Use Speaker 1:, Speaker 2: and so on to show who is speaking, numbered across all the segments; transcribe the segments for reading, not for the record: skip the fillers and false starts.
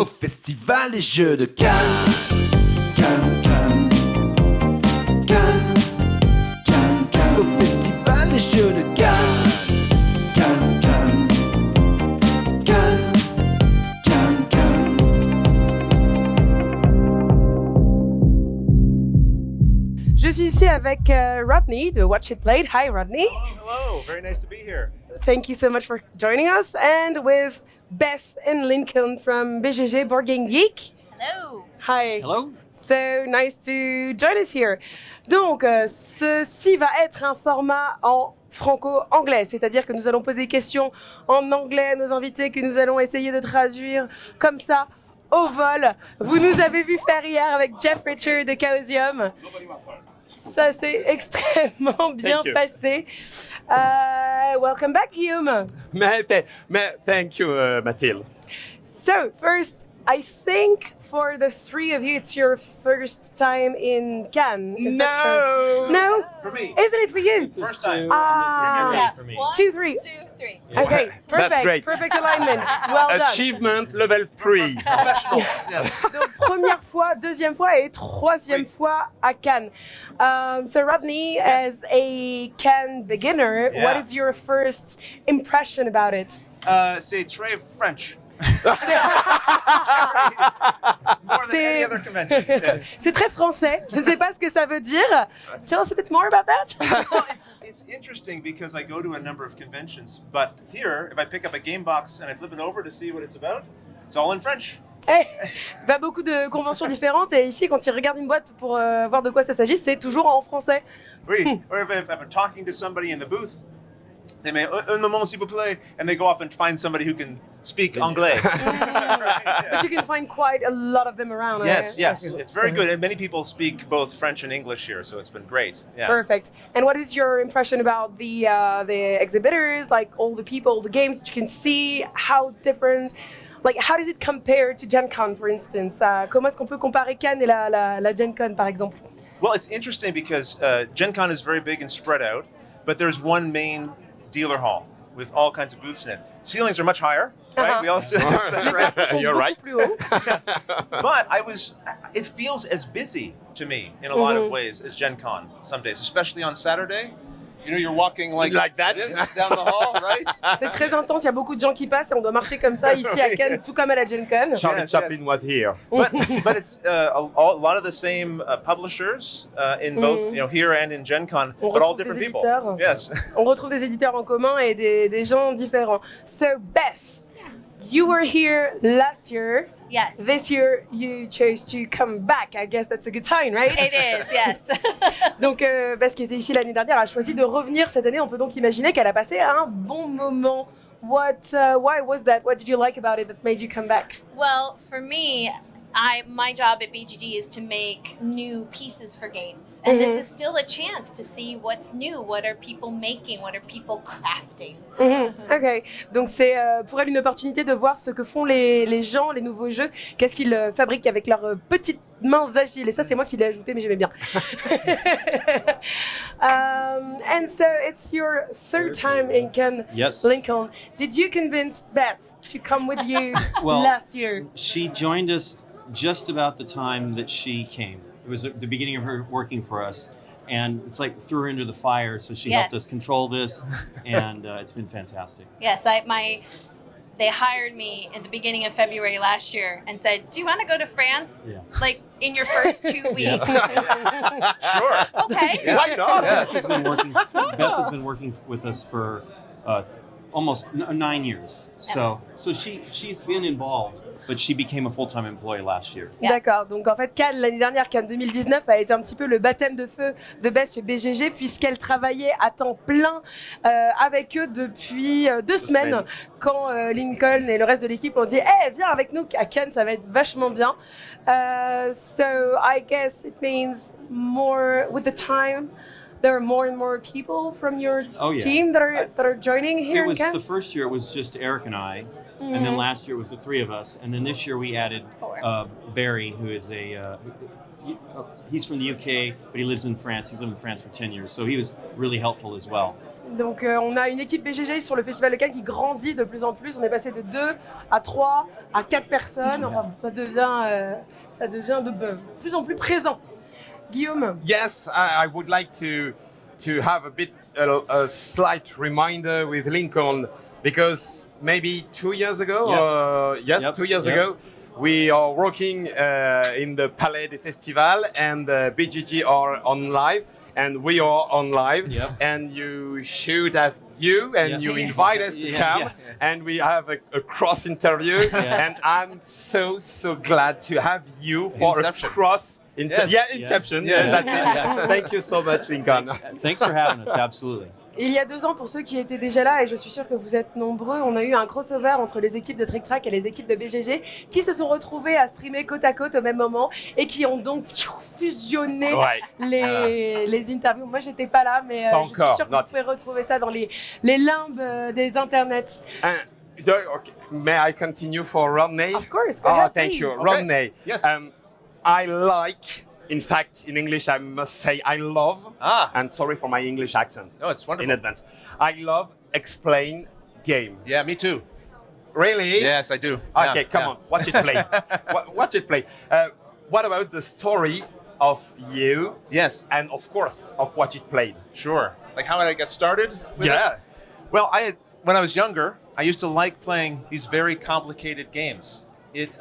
Speaker 1: au festival des Jeux de Cannes. Cannes, Cannes, Cannes, Cannes, Cannes, au festival des Jeux de Cannes. Cannes, Cannes, Cannes, Cannes, Cannes.
Speaker 2: Je suis ici avec Rodney de Watch It Played. Hi, Rodney.
Speaker 3: Hello, very nice to be here.
Speaker 2: Thank you so much for joining us. And with Beth and Lincoln from BGG, BoardGameGeek.
Speaker 4: Hello.
Speaker 2: Hi.
Speaker 5: Hello.
Speaker 2: So nice to join us here. Donc, ceci va être un format en franco-anglais, c'est-à-dire que nous allons poser des questions en anglais à nos invités, que nous allons essayer de traduire comme ça au vol. Vous nous avez vu faire hier avec Jeff Richard de Troisième. Ça s'est extrêmement bien passé. Welcome back, Guillaume.
Speaker 5: Thank you, Mathilde.
Speaker 2: So, first, I think for the three of you, it's your first time in Cannes. Is that true? No?
Speaker 3: For me.
Speaker 2: Isn't it for you?
Speaker 3: First time.
Speaker 4: Yeah.
Speaker 5: For me.
Speaker 4: 1,
Speaker 2: 2, 3.
Speaker 4: 2, 3.
Speaker 2: Okay, perfect.
Speaker 5: That's great.
Speaker 2: Perfect alignment. Well done.
Speaker 5: Achievement level 3.
Speaker 3: Professionals, yes.
Speaker 2: Donc, première fois, deuxième fois et troisième fois à Cannes. So, Rodney, as a Cannes beginner,
Speaker 3: Yeah.
Speaker 2: what is your first impression about it?
Speaker 3: C'est très French. More than any other convention. Yes.
Speaker 2: C'est très français. Je ne sais pas ce que ça veut dire. Tell us a bit more about that.
Speaker 3: Well, it's interesting because I go to a number of conventions, but here, if I pick up a game box and I flip it over to see what it's about, it's all in French.
Speaker 2: Il y a beaucoup de conventions différentes et ici, quand ils regardent une boîte pour voir de quoi ça s'agit, c'est toujours en français.
Speaker 3: Oui. Or if I'm talking to somebody in the booth, they may, un moment s'il vous plaît, and they go off and find somebody who can speak anglais.
Speaker 2: But you can find quite a lot of them around.
Speaker 3: Yes, yes, it's very good, and many people speak both French and English here, so it's been great. Yeah.
Speaker 2: Perfect. And what is your impression about the exhibitors, like all the people, the games that you can see, how different, like how does it compare to Gen Con, for instance? Comment est-ce qu'on peut comparer Cannes et la Gen Con, par exemple?
Speaker 3: Well, it's interesting because Gen Con is very big and spread out, but there's one main dealer hall with all kinds of booths in it. Ceilings are much higher, right?
Speaker 2: Uh-huh.
Speaker 3: We all see that, right?
Speaker 2: Sont
Speaker 5: You're
Speaker 2: beaucoup
Speaker 5: right.
Speaker 2: plus hauts.
Speaker 3: But it feels as busy to me in a lot of ways as Gen Con some days, especially on Saturday. You know, you're walking like
Speaker 5: that.
Speaker 3: this down the hall, right?
Speaker 2: C'est très intense, il y a beaucoup de gens qui passent et on doit marcher comme ça ici à Cannes, tout comme à la Gen Con.
Speaker 5: Charlie
Speaker 3: Yes,
Speaker 5: Chaplin
Speaker 3: yes.
Speaker 5: was here.
Speaker 3: But it's a lot of the same publishers in both, here and in Gen Con,
Speaker 2: On
Speaker 3: but all
Speaker 2: retrouve
Speaker 3: different
Speaker 2: des
Speaker 3: people.
Speaker 2: éditeurs.
Speaker 3: Yes.
Speaker 2: On retrouve des éditeurs en commun et des gens différents. So, Beth, you were here last year.
Speaker 4: Yes.
Speaker 2: This year, you chose to come back. I guess that's a good sign, right?
Speaker 4: It is, yes.
Speaker 2: Donc, Beth, qui était ici l'année dernière, a choisi de revenir cette année. On peut donc imaginer qu'elle a passé un bon moment. Why was that? What did you like about it that made you come back?
Speaker 4: Well, for me, my job at BGG is to make new pieces for games. And this is still a chance to see what's new. What are people making? What are people crafting?
Speaker 2: Ok, donc c'est pour elle une opportunité de voir ce que font les gens, les nouveaux jeux, qu'est-ce qu'ils fabriquent avec leurs petites mains agiles. Et ça, c'est moi qui l'ai ajouté, mais j'aimais bien. And so it's your third time in Cannes,
Speaker 6: Yes.
Speaker 2: Lincoln. Did you convince Beth to come with you
Speaker 6: Well,
Speaker 2: last year?
Speaker 6: She joined us just about the time that she came. It was the beginning of her working for us. And it's like threw her into the fire, so she helped us
Speaker 4: Yes.
Speaker 6: control this, and it's been fantastic.
Speaker 4: Yes, they hired me at the beginning of February last year and said, "Do you want to go to France?
Speaker 6: Yeah.
Speaker 4: Like in your first 2 weeks?"
Speaker 3: Sure.
Speaker 4: Okay.
Speaker 5: Why not?
Speaker 6: Beth has been working with us for almost 9 years. So she's been involved, but she became a full-time employee last year.
Speaker 4: Yeah.
Speaker 2: D'accord, donc en fait Cannes l'année dernière, Cannes 2019 a été un petit peu le baptême de feu de Beth chez BGG puisqu'elle travaillait à temps plein avec eux depuis 2 semaines quand Lincoln et le reste de l'équipe ont dit « viens avec nous à Cannes, ça va être vachement bien ». So I guess it means more with the time. There are more and more people from your team that are joining here
Speaker 6: It was
Speaker 2: in
Speaker 6: the
Speaker 2: Cannes?
Speaker 6: first year. It was just Eric and I, and then last year it was the 3 of us, and then this year we added
Speaker 4: 4.
Speaker 6: Barry, who is he's from the UK, but he lives in France. He's lived in France for 10 years, so he was really helpful as well.
Speaker 2: Donc on a une équipe BGG sur le Festival de Cannes qui grandit de plus en plus. On est passé de 2 à 3 à 4 personnes. Enfin, ça devient de plus en plus présent. Guillaume.
Speaker 5: Yes, I would like to have a slight reminder with Lincoln, because maybe 2 years ago,
Speaker 6: Yep.
Speaker 5: 2 years
Speaker 6: Yep.
Speaker 5: ago, we are working in the Palais des Festivals, and BGG are on live, and we are on live,
Speaker 6: Yep.
Speaker 5: and you shoot at you, and you invite us to come, and we have a cross interview, and I'm so glad to have you for
Speaker 3: Inception.
Speaker 5: a cross Inception.
Speaker 3: Yes.
Speaker 5: That's it. Thank you so much, Lincoln.
Speaker 6: Thanks for having us. Absolutely.
Speaker 2: Il y a 2 ans, pour ceux qui étaient déjà là, et je suis sûre que vous êtes nombreux, on a eu un crossover entre les équipes de Tric Trac et les équipes de BGG qui se sont retrouvées à streamer côte à côte au même moment et qui ont donc fusionné les interviews. Moi, j'étais pas là, mais je suis sûre que vous pouvez retrouver ça dans les limbes des internets.
Speaker 5: Okay. May I continue for Rodney?
Speaker 2: Of course, go ahead,
Speaker 5: thank
Speaker 2: please.
Speaker 5: you.
Speaker 3: Okay.
Speaker 5: Rodney.
Speaker 3: Yes.
Speaker 5: I like, in fact, in English, I must say I love, and sorry for my English accent
Speaker 3: No, it's wonderful.
Speaker 5: in advance. I love explain game.
Speaker 3: Yeah, me too.
Speaker 5: Really?
Speaker 3: Yes, I do.
Speaker 5: Okay, come on, watch it play. Watch it play. What about the story of you?
Speaker 3: Yes,
Speaker 5: And of course, of Watch It Played.
Speaker 3: sure. Like how I got started with
Speaker 5: Yeah.
Speaker 3: it? Well, when I was younger, I used to like playing these very complicated games. It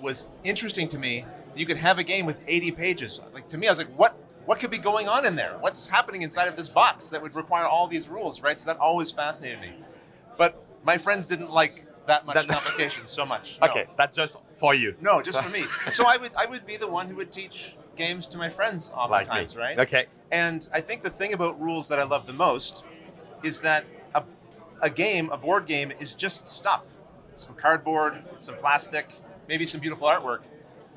Speaker 3: was interesting to me. You could have a game with 80 pages. Like to me, I was like, what could be going on in there? What's happening inside of this box that would require all these rules, right? So that always fascinated me. But my friends didn't like that much complication so much. No.
Speaker 5: Okay, that's just for you.
Speaker 3: No, just for me. So I would be the one who would teach games to my friends oftentimes,
Speaker 5: me.
Speaker 3: right?
Speaker 5: Okay.
Speaker 3: And I think the thing about rules that I love the most is that a board game is just stuff. Some cardboard, some plastic, maybe some beautiful artwork.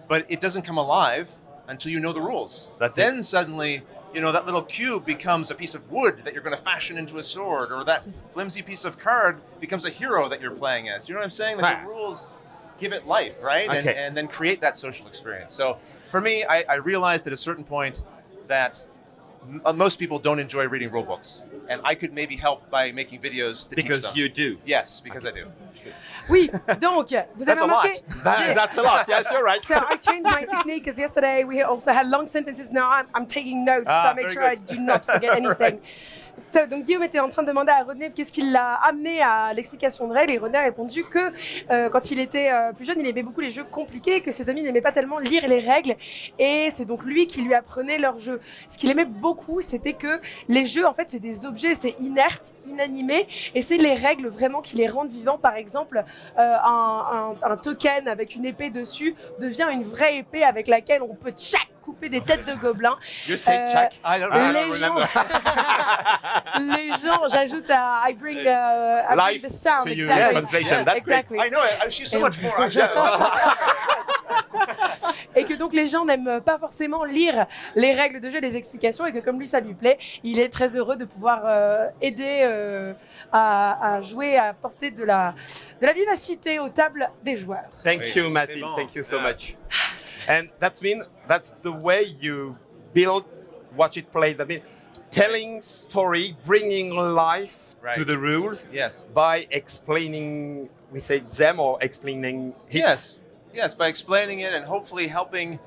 Speaker 3: But it doesn't come alive until you know the rules. Then suddenly, that little cube becomes a piece of wood that you're going to fashion into a sword, or that flimsy piece of card becomes a hero that you're playing as. You know what I'm saying? Like the rules give it life, right?
Speaker 5: Okay.
Speaker 3: And then create that social experience. So for me, I realized at a certain point that most people don't enjoy reading rule books. And I could maybe help by making videos to teach them.
Speaker 5: Because you do.
Speaker 3: Yes, because I do.
Speaker 2: Oui, donc, vous avez
Speaker 3: That's a lot.
Speaker 2: remarqué?
Speaker 5: That's a lot. Yes, you're right.
Speaker 2: So I changed my technique because yesterday we also had long sentences. Now I'm taking notes, so I make
Speaker 3: very
Speaker 2: sure I
Speaker 3: good.
Speaker 2: do not forget anything. So, donc Guillaume était en train de demander à Rodney qu'est-ce qui l'a amené à l'explication de règles, et Rodney a répondu que quand il était plus jeune, il aimait beaucoup les jeux compliqués, que ses amis n'aimaient pas tellement lire les règles, et c'est donc lui qui lui apprenait leurs jeux. Ce qu'il aimait beaucoup, c'était que les jeux, en fait, c'est des objets, c'est inerte, inanimé, et c'est les règles vraiment qui les rendent vivants. Par exemple, un token avec une épée dessus devient une vraie épée avec laquelle on peut couper des têtes de gobelins.
Speaker 5: You say check.
Speaker 3: I don't
Speaker 5: remember.
Speaker 2: Les gens, j'ajoute à I bring the sound.
Speaker 5: to you,
Speaker 2: exactly.
Speaker 5: translation.
Speaker 2: Yes,
Speaker 5: That's
Speaker 2: exactly.
Speaker 3: I know it. She's so much more.
Speaker 2: Et que donc les gens n'aiment pas forcément lire les règles de jeu, les explications, et que comme lui ça lui plaît, il est très heureux de pouvoir aider à jouer, à apporter de la vivacité aux tables des joueurs.
Speaker 5: Thank you, Matty.
Speaker 3: bon.
Speaker 5: Thank you so much. And that's the way you build Watch It Play. That means telling story, bringing life to
Speaker 3: Right.
Speaker 5: the rules
Speaker 3: Yes.
Speaker 5: by explaining, we say them, or explaining it.
Speaker 3: Yes, by explaining it and hopefully helping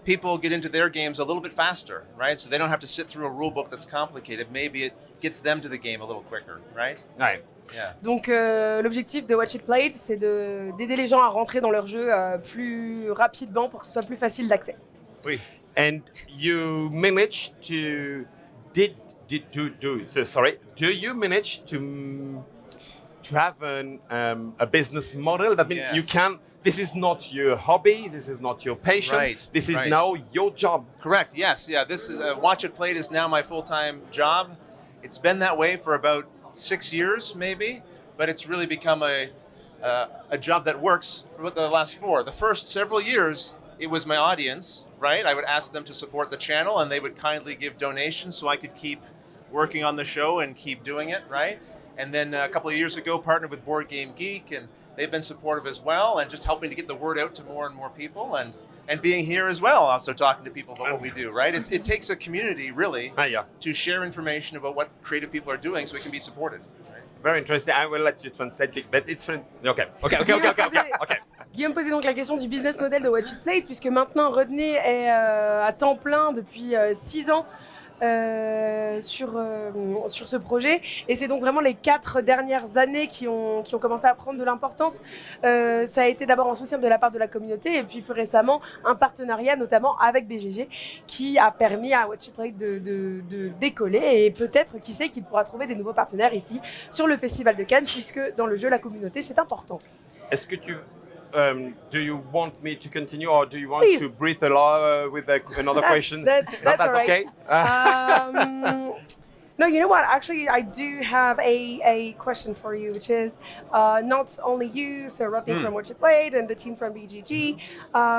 Speaker 3: people get into their games a little bit faster, right? So they don't have to sit through a rule book that's complicated. Maybe it gets them to the game a little quicker, right?
Speaker 5: Right.
Speaker 3: Yeah.
Speaker 2: Donc l'objectif de Watch It Play, c'est d'aider les gens à rentrer dans leur jeu plus rapidement pour que ce soit plus facile d'accès.
Speaker 3: Oui.
Speaker 5: And you managed to do you manage to have a business model that means
Speaker 3: Yes.
Speaker 5: you can? This is not your hobby. This is not your passion.
Speaker 3: Right,
Speaker 5: This is
Speaker 3: right.
Speaker 5: now your job.
Speaker 3: Correct. Yes. Yeah. This is Watch It Played is now my full-time job. It's been that way for about 6 years, maybe, but it's really become a job that works for the last 4. The first several years, it was my audience, right? I would ask them to support the channel, and they would kindly give donations so I could keep working on the show and keep doing it, right? And then a couple of years ago, partnered with BoardGameGeek, and they've been supportive as well, and just helping to get the word out to more and more people. And and being here as well, also talking to people about what we do, right? It takes a community, really, to share information about what creative people are doing so it can be supported.
Speaker 5: Very interesting. I will let you translate it, but it's okay.
Speaker 2: Guillaume posait donc la question du business model de Watch It Play, puisque maintenant Rodney est à temps plein depuis 6 ans sur ce projet, et c'est donc vraiment les 4 dernières années qui ont commencé à prendre de l'importance. Ça a été d'abord un soutien de la part de la communauté, et puis plus récemment un partenariat notamment avec BGG qui a permis à Watch It Play de décoller, et peut-être qui sait qu'il pourra trouver des nouveaux partenaires ici sur le Festival de Cannes, puisque dans le jeu la communauté c'est important.
Speaker 5: Est-ce que tu do you want me to continue, or do you want
Speaker 2: Please.
Speaker 5: to breathe a lot with another question?
Speaker 2: That's all right.
Speaker 5: Okay.
Speaker 2: No, you know what? Actually, I do have a question for you, which is not only you, so Rodney from Watch It Played and the team from BGG.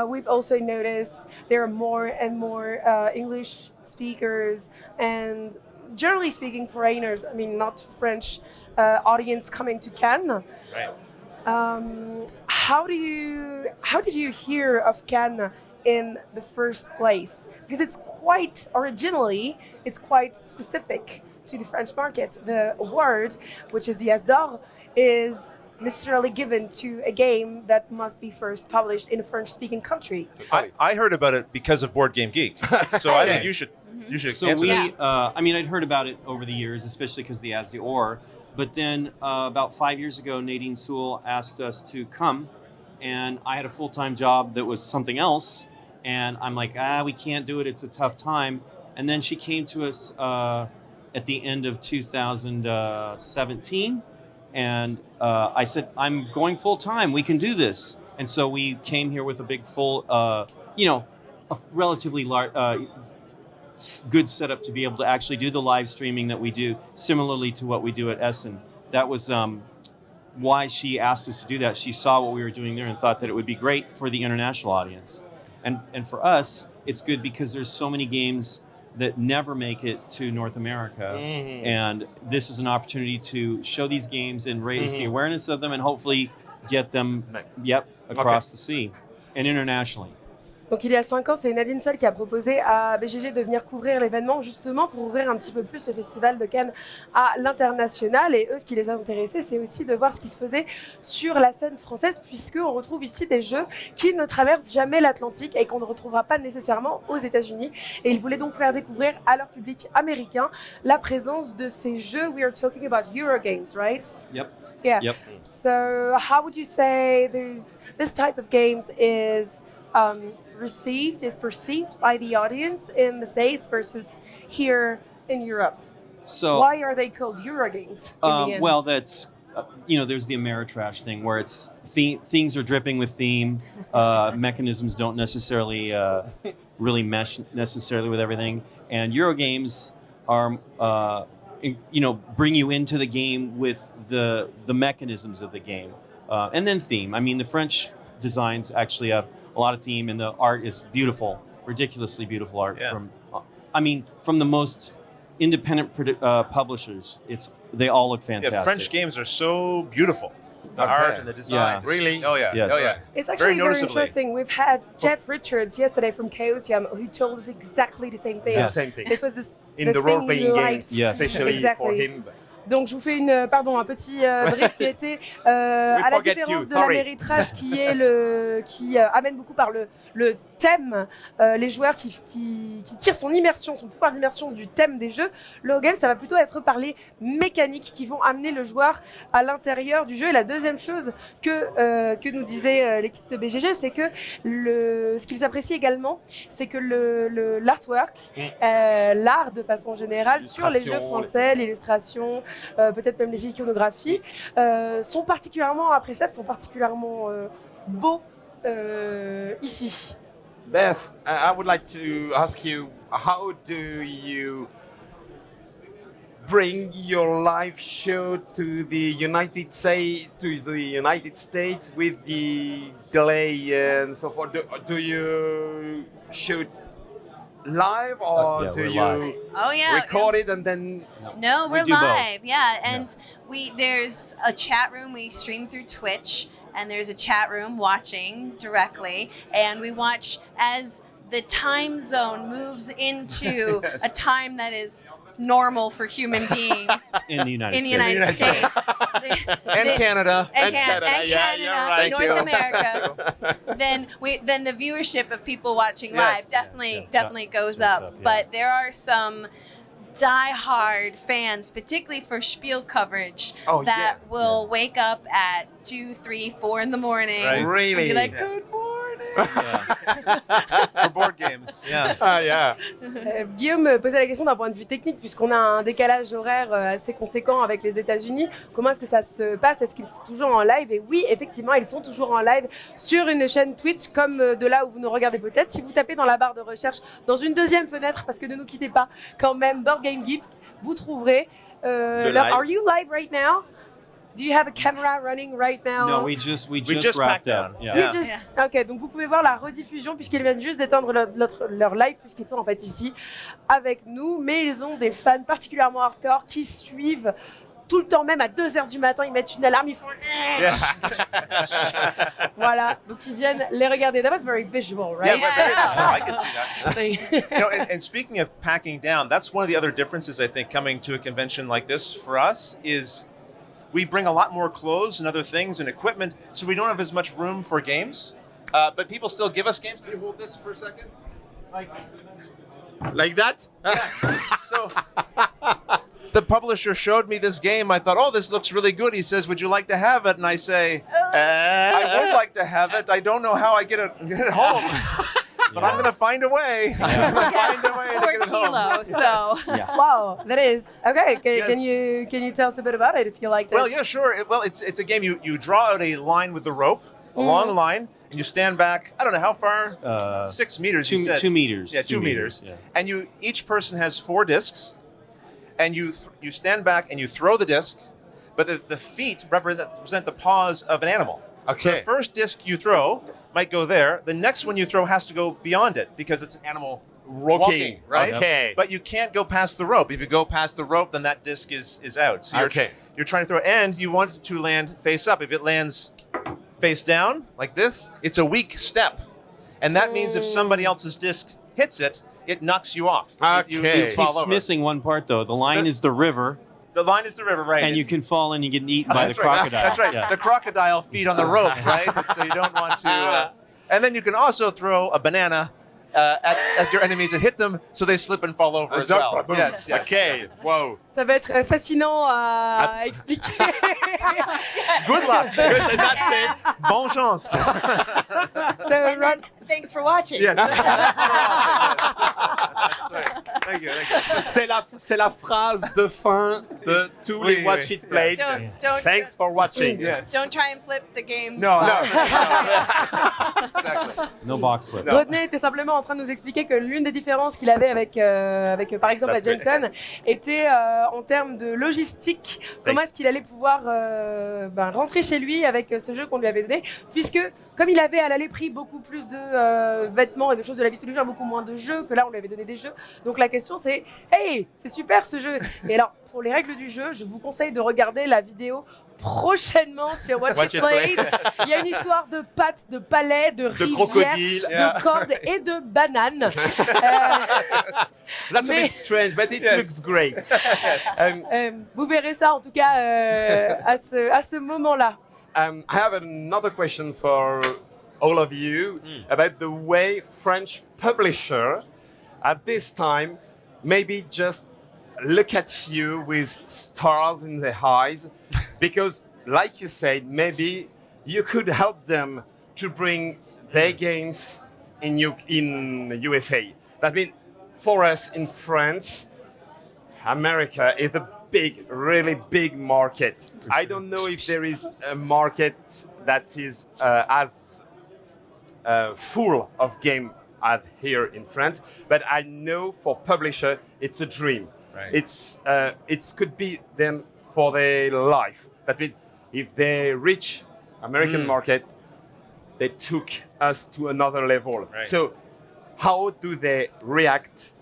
Speaker 2: We've also noticed there are more and more English speakers and, generally speaking, foreigners. I mean, not French audience coming to Cannes.
Speaker 3: Right.
Speaker 2: How did you hear of Cannes in the first place? Because it's quite specific to the French market. The award, which is the As d'Or, is necessarily given to a game that must be first published in a French-speaking country.
Speaker 3: I heard about it because of BoardGameGeek, so I think you should
Speaker 6: So
Speaker 3: answer
Speaker 6: we,
Speaker 3: this.
Speaker 6: I'd heard about it over the years, especially because the As d'Or. But then about 5 years ago, Nadine Sewell asked us to come, and I had a full-time job that was something else, and I'm like, we can't do it, it's a tough time. And then she came to us at the end of 2017, and I said, I'm going full-time, we can do this. And so we came here with a big full, a relatively large, good setup to be able to actually do the live streaming that we do, similarly to what we do at Essen. That was why she asked us to do that. She saw what we were doing there and thought that it would be great for the international audience. And for us, it's good because there's so many games that never make it to North America. Mm-hmm. And this is an opportunity to show these games and raise the awareness of them and hopefully get them across the sea and internationally.
Speaker 2: Donc il y a 5 ans, c'est Nadine Sewell qui a proposé à BGG de venir couvrir l'événement justement pour ouvrir un petit peu plus le Festival de Cannes à l'international. Et eux, ce qui les a intéressés, c'est aussi de voir ce qui se faisait sur la scène française, puisqu'on retrouve ici des jeux qui ne traversent jamais l'Atlantique et qu'on ne retrouvera pas nécessairement aux États-Unis. Et ils voulaient donc faire découvrir à leur public américain la présence de ces jeux. We are talking about Eurogames, right?
Speaker 6: Yep.
Speaker 2: Yeah.
Speaker 6: Yep.
Speaker 2: So how would you say this type of games is perceived by the audience in the States versus here in Europe?
Speaker 6: So
Speaker 2: why are they called Eurogames in the end?
Speaker 6: Well, that's there's the Ameritrash thing where it's things are dripping with theme. Mechanisms don't necessarily really mesh necessarily with everything, and Eurogames are bring you into the game with the mechanisms of the game, and then theme. I mean, the French designs actually have a lot of theme, and the art is beautiful, ridiculously beautiful art from the most independent publishers. They all look fantastic.
Speaker 3: Yeah, French games are so beautiful. The art and the design.
Speaker 6: Yeah.
Speaker 3: Really?
Speaker 5: Oh yeah.
Speaker 6: Yes.
Speaker 5: Oh yeah.
Speaker 2: It's actually very
Speaker 3: noticeably.
Speaker 2: interesting. We've had Jeff Richards yesterday from Chaosium who told us exactly the same thing.
Speaker 5: Yeah. Same thing.
Speaker 2: This was
Speaker 5: In the role-playing games,
Speaker 6: Yes.
Speaker 5: especially
Speaker 2: Exactly.
Speaker 5: for him.
Speaker 2: Donc je vous fais un petit brief qui était à la différence de l'Ameritrash qui amène beaucoup par le thème, les joueurs qui tirent son pouvoir d'immersion du thème des jeux. Le game, ça va plutôt être par les mécaniques qui vont amener le joueur à l'intérieur du jeu. Et la deuxième chose que nous disait l'équipe de BGG, c'est que ce qu'ils apprécient également, c'est que l'artwork, l'art de façon générale sur les jeux français, l'illustration, peut-être même les iconographies, sont particulièrement appréciables, sont particulièrement beaux ici.
Speaker 5: Beth, I would like to ask you, how do you bring your live show to the United States with the delay and so forth? Do you shoot live or
Speaker 6: Yeah,
Speaker 5: do
Speaker 6: we're
Speaker 5: you
Speaker 6: live.
Speaker 4: Oh yeah.
Speaker 5: record it and then?
Speaker 4: No,
Speaker 6: We
Speaker 4: we're
Speaker 6: do both.
Speaker 4: live. Yeah, and there's a chat room. We stream through Twitch, and there's a chat room watching directly, and we watch as the time zone moves into a time that is normal for human beings
Speaker 6: In the United
Speaker 4: in the
Speaker 6: States.
Speaker 4: United States.
Speaker 3: And Canada.
Speaker 4: And Canada,
Speaker 5: Yeah, you're right.
Speaker 4: North
Speaker 3: Thank you.
Speaker 4: America. then the viewership of people watching
Speaker 3: Yes.
Speaker 4: live definitely goes up.
Speaker 6: yeah.
Speaker 4: But there are some die-hard fans, particularly for Spiel coverage, that will wake up at 2, 3, 4 in the morning
Speaker 3: Right.
Speaker 5: Really?
Speaker 4: and be like,
Speaker 3: Yeah.
Speaker 4: "Good morning."
Speaker 3: For board games. Yeah.
Speaker 5: Ah, yeah.
Speaker 2: Guillaume posait la question d'un point de vue technique, puisqu'on a un décalage horaire assez conséquent avec les États-Unis. Comment est-ce que ça se passe? Est-ce qu'ils sont toujours en live? Et oui, effectivement, ils sont toujours en live sur une chaîne Twitch, comme de là où vous nous regardez peut-être. Si vous tapez dans la barre de recherche, dans une deuxième fenêtre, parce que ne nous quittez pas, quand même, BoardGameGeek, vous trouverez.
Speaker 5: live.
Speaker 2: Are you live right now? Do you have a camera running right now?
Speaker 6: No, we just
Speaker 3: just
Speaker 6: wrapped
Speaker 3: packed
Speaker 6: up.
Speaker 3: down.
Speaker 6: Yeah.
Speaker 2: You just- Ok, donc vous pouvez voir la rediffusion puisqu'ils viennent juste d'éteindre leur live puisqu'ils sont en fait ici avec nous, mais ils ont des fans particulièrement hardcore qui suivent tout le temps, même à 2h du matin, ils mettent une alarme, ils font voilà, donc ils viennent les regarder. That was very visual,
Speaker 3: Yeah,
Speaker 2: right?
Speaker 3: but very visual. I can see that. You know, and speaking of packing down, that's one of the other differences I think coming to a convention like this for us is we bring a lot more clothes and other things and equipment, so we don't have as much room for games. But people still give us games. Can you hold this for a second?
Speaker 5: Like that?
Speaker 3: So the publisher showed me this game. I thought, oh, this looks really good. He says, would you like to have it? And I say, I would like to have it. I don't know how I get it home. But I'm going to find a way. I'm going to find a way to
Speaker 4: 4
Speaker 3: get it home.
Speaker 4: kilos, so.
Speaker 2: Wow, that is okay.
Speaker 3: Yes.
Speaker 2: Can you tell us a bit about it if you like to?
Speaker 3: Well, yeah, sure. It's a game. You draw out a line with the rope, a long line, and you stand back. I don't know how far. 6 meters. You said.
Speaker 6: 2 meters.
Speaker 3: Yeah, 2 meters.
Speaker 6: Yeah.
Speaker 3: And each person has 4 discs, and you stand back and you throw the disc, but the feet represent the paws of an animal. So the
Speaker 5: Okay.
Speaker 3: first disc you throw might go there. The next one you throw has to go beyond it because it's an animal walking, right?
Speaker 5: Okay.
Speaker 3: But you can't go past the rope. If you go past the rope, then that disc is out. So you're trying to throw, and you want it to land face up. If it lands face down like this, it's a weak step, and that means if somebody else's disc hits it, it knocks you off. You
Speaker 5: Okay.
Speaker 3: fall
Speaker 6: He's
Speaker 3: over.
Speaker 6: missing one part though. The line is the river,
Speaker 3: The line is the river, right?
Speaker 6: and you can fall and you get eaten by the
Speaker 3: That's right.
Speaker 6: crocodile.
Speaker 3: That's right.
Speaker 6: Yeah.
Speaker 3: The crocodile feed on the rope, right? So you don't want to. And then you can also throw a banana at your enemies and hit them so they slip and fall over as well. Yes, yes.
Speaker 5: Okay. Wow.
Speaker 2: Ça va être fascinant à expliquer.
Speaker 3: Good luck.
Speaker 5: That's it.
Speaker 3: Bon chance.
Speaker 2: So,
Speaker 4: And then, thanks for watching.
Speaker 3: Yes. Thank you.
Speaker 5: C'est la phrase de fin de tous
Speaker 3: Oui,
Speaker 5: les Watch
Speaker 3: oui.
Speaker 5: It Plays.
Speaker 4: Don't-
Speaker 5: Thanks for watching.
Speaker 3: Yes.
Speaker 4: Don't try and flip the game.
Speaker 5: No, no.
Speaker 3: Exactly.
Speaker 6: No box flip.
Speaker 2: Rodney était simplement en train de nous expliquer que l'une des différences qu'il avait avec par exemple la Gen Con était en termes de logistique. Comment est-ce qu'il allait pouvoir rentrer chez lui avec ce jeu qu'on lui avait donné, puisque comme il avait à l'aller pris beaucoup plus de vêtements et de choses de la vie de tous les jours, beaucoup moins de jeux, que là on lui avait donné des jeux. Donc la question c'est, hey, c'est super ce jeu. Et alors pour les règles du jeu, je vous conseille de regarder la vidéo prochainement sur Watch It Play. Il y a une histoire de pattes, de palais, de rivières,
Speaker 5: crocodile.
Speaker 2: de cordes et de bananes.
Speaker 5: That's a
Speaker 2: Mais-
Speaker 5: bit strange, but it looks great.
Speaker 2: Vous verrez ça en tout cas à ce moment-là.
Speaker 5: I have another question for all of you about the way French publisher at this time maybe just look at you with stars in their eyes because like you said, maybe you could help them to bring their games in the USA. That means for us in France, America is a big, really big market. I don't know if there is a market that is as full of game as here in France, but I know for publisher it's a dream.
Speaker 3: Right.
Speaker 5: It could be then for their life. That means if they reach American market, they took us to another level.
Speaker 3: Right.
Speaker 5: So how do they react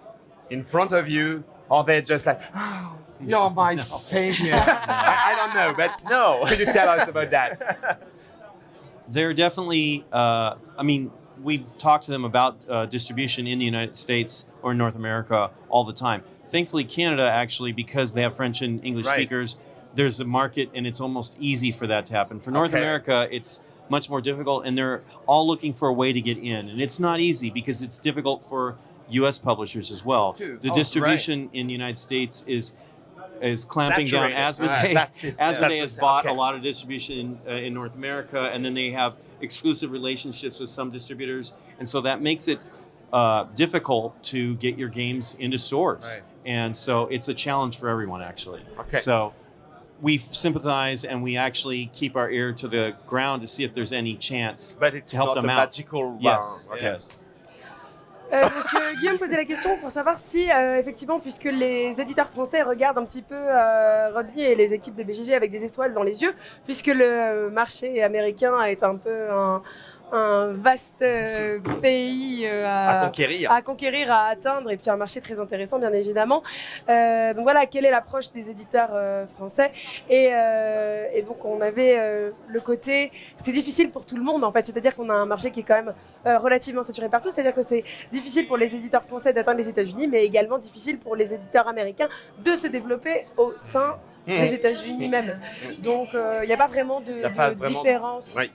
Speaker 5: in front of you? Or they're just like, oh, you're my savior. I don't know, but
Speaker 3: No.
Speaker 5: could you tell us about that?
Speaker 6: They're definitely, we've talked to them about distribution in the United States or North America all the time. Thankfully, Canada, actually, because they have French and English
Speaker 3: Right.
Speaker 6: speakers, there's a market and it's almost easy for that to happen. For North
Speaker 5: Okay.
Speaker 6: America, it's much more difficult and they're all looking for a way to get in. And it's not easy because it's difficult for U.S. publishers as well.
Speaker 5: Too.
Speaker 6: The
Speaker 5: Oh,
Speaker 6: distribution in the United States is clamping down.
Speaker 3: Saturated.
Speaker 6: Asmodee,
Speaker 5: That's it.
Speaker 6: Asmodee
Speaker 5: That's
Speaker 6: has
Speaker 5: it.
Speaker 6: bought
Speaker 5: Okay.
Speaker 6: a lot of distribution in North America, and then they have exclusive relationships with some distributors, and so that makes it difficult to get your games into stores.
Speaker 3: Right.
Speaker 6: And so it's a challenge for everyone, actually.
Speaker 5: Okay.
Speaker 6: So we sympathize and we actually keep our ear to the ground to see if there's any chance
Speaker 5: But it's
Speaker 6: to help
Speaker 5: not a
Speaker 6: them out.
Speaker 5: magical round.
Speaker 6: Yes,
Speaker 5: Okay.
Speaker 6: yes.
Speaker 2: Donc, Guillaume posait la question pour savoir si, effectivement, puisque les éditeurs français regardent un petit peu Rodney et les équipes de BGG avec des étoiles dans les yeux, puisque le marché américain est un peu un vaste pays
Speaker 5: À conquérir.
Speaker 2: à atteindre, et puis un marché très intéressant, bien évidemment. Donc voilà, quelle est l'approche des éditeurs français, et donc on avait le côté, c'est difficile pour tout le monde en fait, c'est-à-dire qu'on a un marché qui est quand même relativement saturé partout, c'est-à-dire que c'est difficile pour les éditeurs français d'atteindre les États-Unis, mais également difficile pour les éditeurs américains de se développer au sein des États-Unis même. Donc il n'y a pas vraiment de différence
Speaker 5: Oui.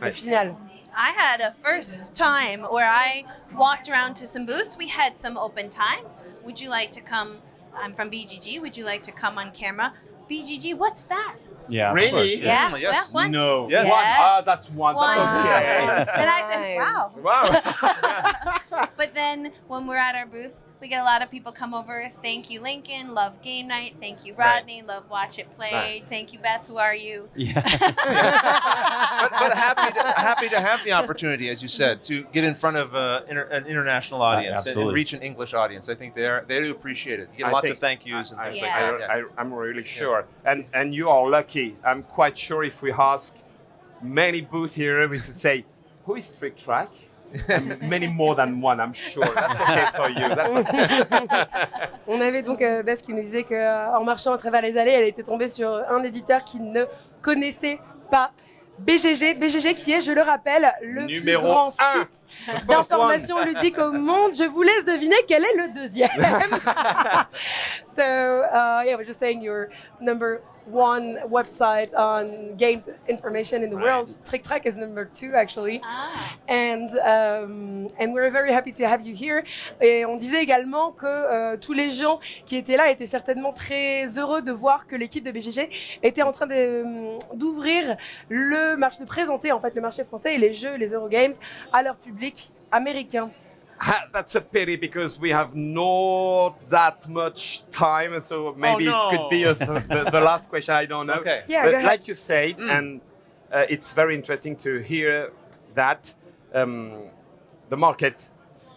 Speaker 2: au final.
Speaker 4: I had a first time where I walked around to some booths. We had some open times. Would you like to come? I'm from BGG. Would you like to come on camera? BGG, what's that?
Speaker 6: Yeah, of
Speaker 5: Really?
Speaker 6: course,
Speaker 4: Yeah,
Speaker 3: yes.
Speaker 4: well, one.
Speaker 5: No.
Speaker 3: Yes.
Speaker 5: One.
Speaker 4: Yes.
Speaker 5: Ah, that's one.
Speaker 4: One.
Speaker 5: That's okay.
Speaker 4: And I said, wow.
Speaker 5: Wow.
Speaker 4: But then when we're at our booth, we get a lot of people come over. Thank you, Lincoln. Love game night. Thank you, Rodney. Love watch it play.
Speaker 5: Right.
Speaker 4: Thank you, Beth. Who are you?
Speaker 6: Yeah.
Speaker 3: but happy to have the opportunity, as you said, to get in front of an international audience and
Speaker 6: absolutely.
Speaker 3: reach an English audience. I think they do appreciate it. You get
Speaker 5: I
Speaker 3: lots
Speaker 5: think-
Speaker 3: of thank yous and things
Speaker 4: Yeah.
Speaker 3: like that.
Speaker 5: I'm really sure. And you are lucky. I'm quite sure if we ask many booths here, we should say, who is Tric Trac? Many more than one, I'm sure. That's okay for you. That's okay.
Speaker 2: On avait donc Beth qui nous disait qu'en marchant à travers les allées, elle était tombée sur un éditeur qui ne connaissait pas BGG. BGG qui est, je le rappelle, le
Speaker 5: Numéro
Speaker 2: plus grand
Speaker 5: un.
Speaker 2: site d'information ludique au monde. Je vous laisse deviner quel est le deuxième. So, yeah, we're just saying your number one website on games information in the world. Trac is number 2 actually. And we're very happy to have you here. Et on disait également que tous les gens qui étaient là étaient certainement très heureux de voir que l'équipe de BGG était en train d'ouvrir le marché, de présenter en fait le marché français et les jeux, les Eurogames à leur public américain.
Speaker 5: That's a pity because we have not that much time, so maybe
Speaker 3: no.
Speaker 5: it could be the last question. I don't know.
Speaker 3: Okay.
Speaker 2: Yeah,
Speaker 5: But
Speaker 2: go ahead.
Speaker 5: like you said, and it's very interesting to hear that the market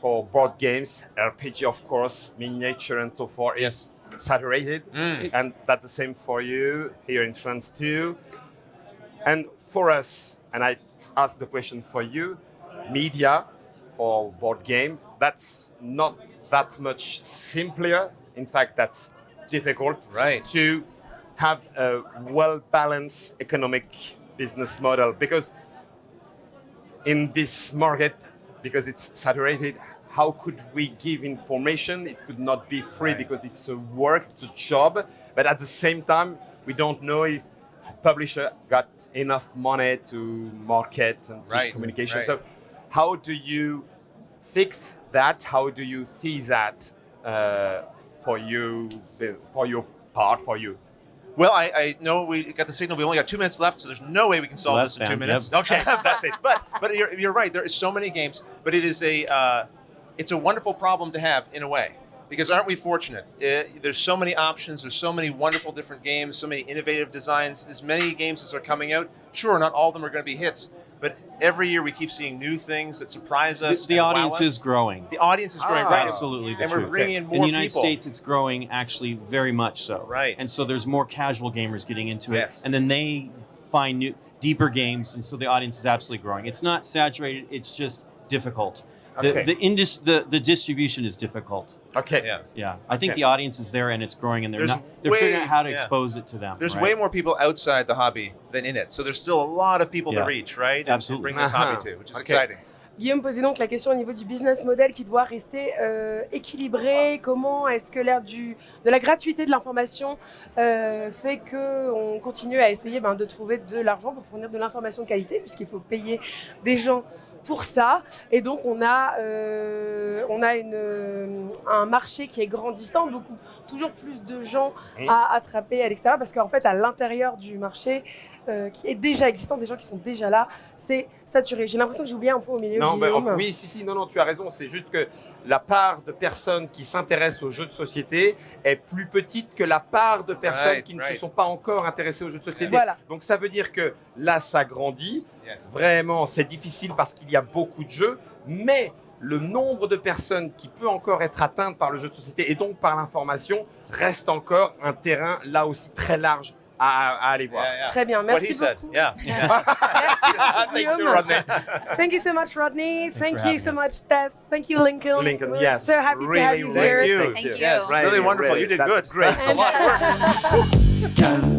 Speaker 5: for board games, RPG, of course, miniature, and so forth, is saturated, and that's the same for you here in France too. And for us, and I ask the question for you, media for board game, that's not that much simpler. In fact, that's difficult to have a well-balanced economic business model, because in this market, because it's saturated, how could we give information? It could not be free because it's a work, it's a job, but at the same time, we don't know if publisher got enough money to market and do communication. So how do you fix that? How do you see that for you, for your part, for you?
Speaker 3: Well, I know we got the signal. We only got 2 minutes left, so there's no way we can solve this in 2 minutes.
Speaker 6: Yep.
Speaker 5: Okay, that's it.
Speaker 3: But you're right. There is so many games, but it is it's a wonderful problem to have in a way. Because aren't we fortunate? There's so many options. There's so many wonderful different games. So many innovative designs. As many games as are coming out. Sure, not all of them are going to be hits, but every year we keep seeing new things that surprise us.
Speaker 6: The
Speaker 3: and
Speaker 6: audience
Speaker 3: wow
Speaker 6: is
Speaker 3: us.
Speaker 6: growing.
Speaker 3: The audience is growing, right?
Speaker 6: Absolutely the
Speaker 3: and
Speaker 6: truth.
Speaker 3: we're bringing in more
Speaker 6: in the United
Speaker 3: people.
Speaker 6: States, it's growing actually very much so.
Speaker 3: Right.
Speaker 6: And so there's more casual gamers getting into it.
Speaker 3: Yes.
Speaker 6: And then they find new, deeper games, and so the audience is absolutely growing. It's not saturated, it's just difficult.
Speaker 5: Okay.
Speaker 6: The distribution is difficult.
Speaker 5: Okay.
Speaker 3: Yeah.
Speaker 6: Yeah, I think
Speaker 5: Okay.
Speaker 6: the audience is there and it's growing, and they're
Speaker 3: There's
Speaker 6: figuring out how to
Speaker 3: yeah.
Speaker 6: expose it to them.
Speaker 3: There's
Speaker 6: right?
Speaker 3: way more people outside the hobby than in it. So there's still a lot of people to
Speaker 6: Yeah.
Speaker 3: reach, right? And
Speaker 6: Absolutely.
Speaker 3: bring this hobby to, which is
Speaker 5: Okay.
Speaker 3: exciting.
Speaker 2: Guillaume posait donc la question au niveau du business model qui doit rester équilibré. Comment est-ce que l'ère de la gratuité de l'information fait qu'on continue à essayer de trouver de l'argent pour fournir de l'information de qualité, puisqu'il faut payer des gens pour ça. Et donc on a un marché qui est grandissant, toujours plus de gens à attraper à l'extérieur, parce qu'en fait à l'intérieur du marché qui est déjà existant, des gens qui sont déjà là, c'est saturé. J'ai l'impression que j'ai oublié un point au milieu.
Speaker 5: Non,
Speaker 2: Guillaume.
Speaker 5: oui, non, tu as raison. C'est juste que la part de personnes qui s'intéressent aux jeux de société est plus petite que la part de personnes qui ne se sont pas encore intéressées aux jeux de société.
Speaker 2: Voilà.
Speaker 5: Donc ça veut dire que là, ça grandit.
Speaker 3: Yes.
Speaker 5: Vraiment, c'est difficile parce qu'il y a beaucoup de jeux, mais le nombre de personnes qui peut encore être atteinte par le jeu de société et donc par l'information reste encore un terrain là aussi très large à aller voir.
Speaker 2: Très bien,
Speaker 3: What
Speaker 2: merci
Speaker 3: he said.
Speaker 2: beaucoup.
Speaker 3: Yeah.
Speaker 2: Merci
Speaker 5: Thank you,
Speaker 2: Guillaume.
Speaker 5: Rodney.
Speaker 2: Thank you so much, Rodney. Thank
Speaker 6: for
Speaker 2: you
Speaker 6: having
Speaker 2: so
Speaker 6: us.
Speaker 2: much, Beth. Thank you, Lincoln.
Speaker 5: Lincoln,
Speaker 2: We're
Speaker 5: yes.
Speaker 2: so happy to have
Speaker 5: Really,
Speaker 2: you
Speaker 5: really
Speaker 2: here.
Speaker 3: Thank you.
Speaker 4: Thank you.
Speaker 3: Yes,
Speaker 5: Really,
Speaker 3: really wonderful.
Speaker 5: really.
Speaker 3: You did
Speaker 5: That's
Speaker 3: good.
Speaker 5: great.
Speaker 3: It's a lot of work.
Speaker 1: Calme,